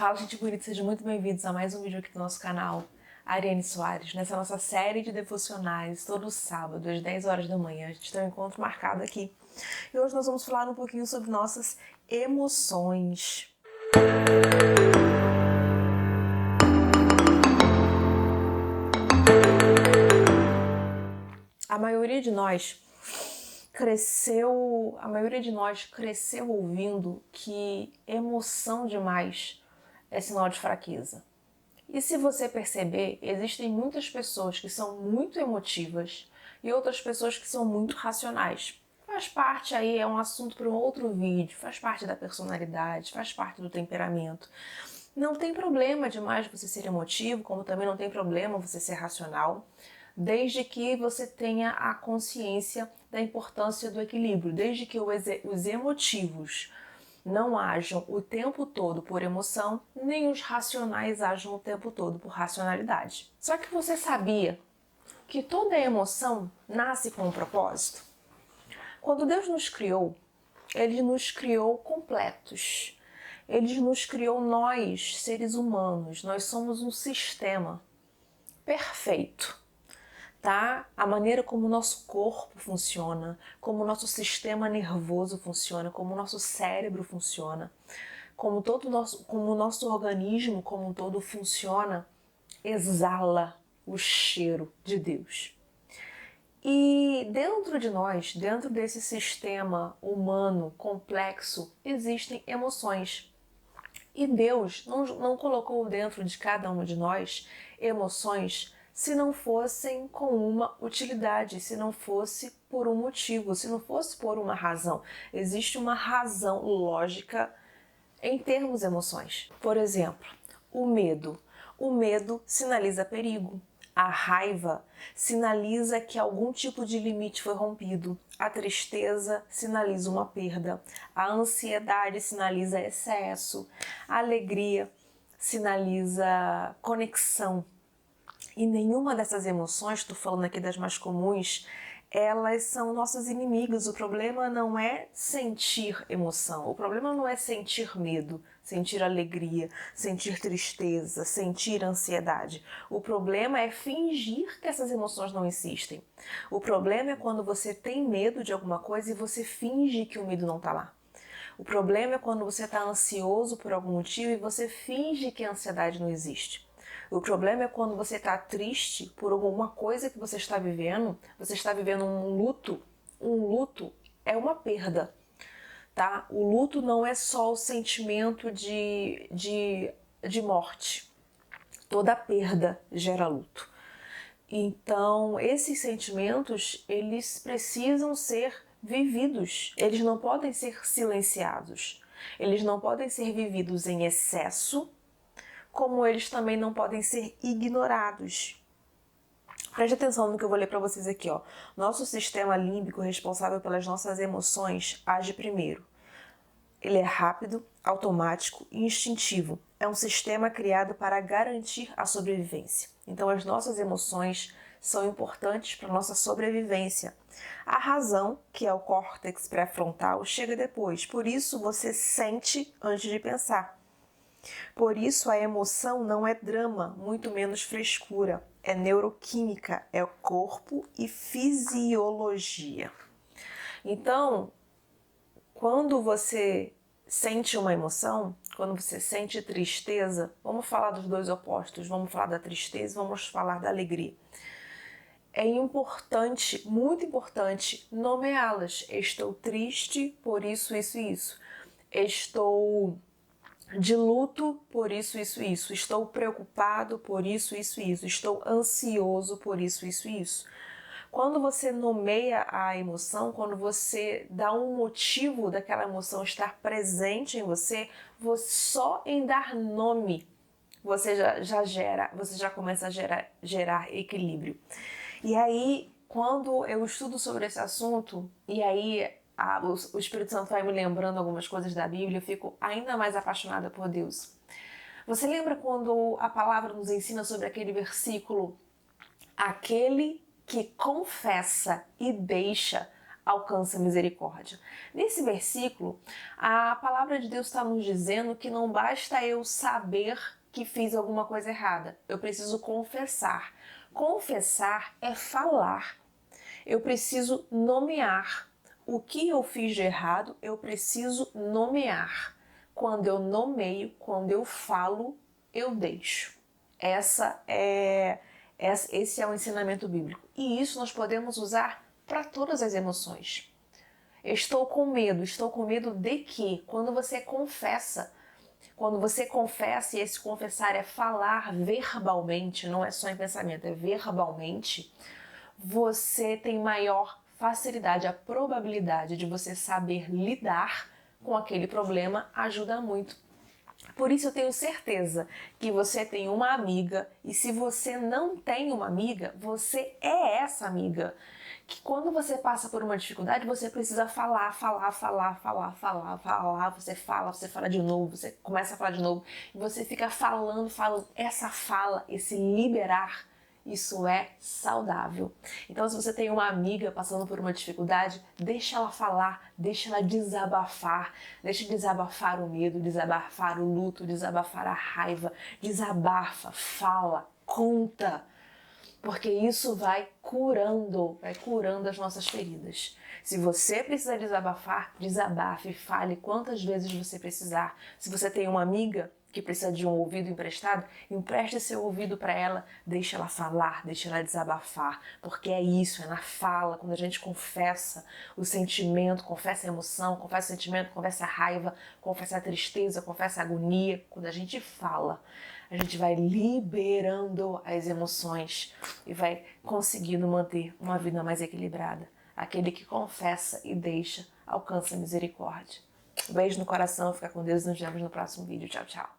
Fala, gente bonita, sejam muito bem-vindos a mais um vídeo aqui do nosso canal Ariane Soares. Nessa nossa série de devocionais, todo sábado, às 10 horas da manhã, a gente tem um encontro marcado aqui. E hoje nós vamos falar um pouquinho sobre nossas emoções. A maioria de nós cresceu ouvindo que emoção demais é sinal de fraqueza. E se você perceber, existem muitas pessoas que são muito emotivas e outras pessoas que são muito racionais. Faz parte aí, é um assunto para um outro vídeo, faz parte da personalidade, faz parte do temperamento. Não tem problema demais você ser emotivo, como também não tem problema você ser racional, desde que você tenha a consciência da importância do equilíbrio, desde que os emotivos não ajam o tempo todo por emoção, nem os racionais ajam o tempo todo por racionalidade. Só que você sabia que toda emoção nasce com um propósito? Quando Deus nos criou, Ele nos criou completos. Ele nos criou nós, seres humanos. Nós somos um sistema perfeito. Tá? A maneira como o nosso corpo funciona, como o nosso sistema nervoso funciona, como o nosso cérebro funciona, como o nosso organismo como um todo funciona, exala o cheiro de Deus. E dentro de nós, dentro desse sistema humano complexo, existem emoções. E Deus não colocou dentro de cada um de nós emoções se não fossem com uma utilidade, se não fosse por um motivo, se não fosse por uma razão. Existe uma razão lógica em termos emoções. Por exemplo, o medo. O medo sinaliza perigo. A raiva sinaliza que algum tipo de limite foi rompido. A tristeza sinaliza uma perda. A ansiedade sinaliza excesso. A alegria sinaliza conexão. E nenhuma dessas emoções, estou falando aqui das mais comuns, elas são nossos inimigos. O problema não é sentir emoção, o problema não é sentir medo, sentir alegria, sentir tristeza, sentir ansiedade. O problema é fingir que essas emoções não existem. O problema é quando você tem medo de alguma coisa e você finge que o medo não está lá. O problema é quando você está ansioso por algum motivo e você finge que a ansiedade não existe. O problema é quando você está triste por alguma coisa que você está vivendo um luto. Um luto é uma perda, tá? O luto não é só o sentimento de morte. Toda perda gera luto. Então, esses sentimentos, eles precisam ser vividos. Eles não podem ser silenciados. Eles não podem ser vividos em excesso, como eles também não podem ser ignorados. Preste atenção no que eu vou ler para vocês aqui, ó. Nosso sistema límbico, responsável pelas nossas emoções, age primeiro. Ele é rápido, automático e instintivo. É um sistema criado para garantir a sobrevivência. Então, as nossas emoções são importantes para a nossa sobrevivência. A razão, que é o córtex pré-frontal, chega depois. Por isso, você sente antes de pensar. Por isso, a emoção não é drama, muito menos frescura. É neuroquímica, é o corpo e fisiologia. Então, quando você sente uma emoção, quando você sente tristeza, vamos falar dos dois opostos, vamos falar da tristeza, vamos falar da alegria. É importante, muito importante, nomeá-las. Estou triste por isso, isso e isso. Estou de luto por isso, isso e isso. Estou preocupado por isso, isso e isso. Estou ansioso por isso, isso e isso. Quando você nomeia a emoção, quando você dá um motivo daquela emoção estar presente em você, só em dar nome, você já começa a gerar equilíbrio. E aí, quando eu estudo sobre esse assunto, e aí o Espírito Santo vai me lembrando algumas coisas da Bíblia, eu fico ainda mais apaixonada por Deus. Você lembra quando a palavra nos ensina sobre aquele versículo? Aquele que confessa e deixa alcança misericórdia. Nesse versículo, a palavra de Deus está nos dizendo que não basta eu saber que fiz alguma coisa errada, eu preciso confessar. Confessar é falar. Eu preciso nomear. O que eu fiz de errado, eu preciso nomear. Quando eu nomeio, quando eu falo, eu deixo. Esse é o ensinamento bíblico. E isso nós podemos usar para todas as emoções. Estou com medo de quê? Quando você confessa, e esse confessar é falar verbalmente, não é só em pensamento, é verbalmente, você tem maior facilidade, a probabilidade de você saber lidar com aquele problema ajuda muito. Por isso eu tenho certeza que você tem uma amiga, e se você não tem uma amiga, você é essa amiga. Que quando você passa por uma dificuldade, você precisa falar, você fala de novo, você começa a falar de novo, e você fica falando, essa fala, esse liberar, isso é saudável. Então, se você tem uma amiga passando por uma dificuldade, deixa ela falar, deixa ela desabafar, deixa desabafar o medo, desabafar o luto, desabafar a raiva, desabafa, fala, conta, porque isso vai curando as nossas feridas. Se você precisa desabafar, desabafe, fale quantas vezes você precisar. Se você tem uma amiga que precisa de um ouvido emprestado, empreste seu ouvido para ela, deixa ela falar, deixa ela desabafar, porque é isso, é na fala, quando a gente confessa o sentimento, confessa a emoção, confessa o sentimento, confessa a raiva, confessa a tristeza, confessa a agonia, quando a gente fala, a gente vai liberando as emoções e vai conseguindo manter uma vida mais equilibrada. Aquele que confessa e deixa, alcança a misericórdia. Um beijo no coração, fica com Deus e nos vemos no próximo vídeo. Tchau, tchau.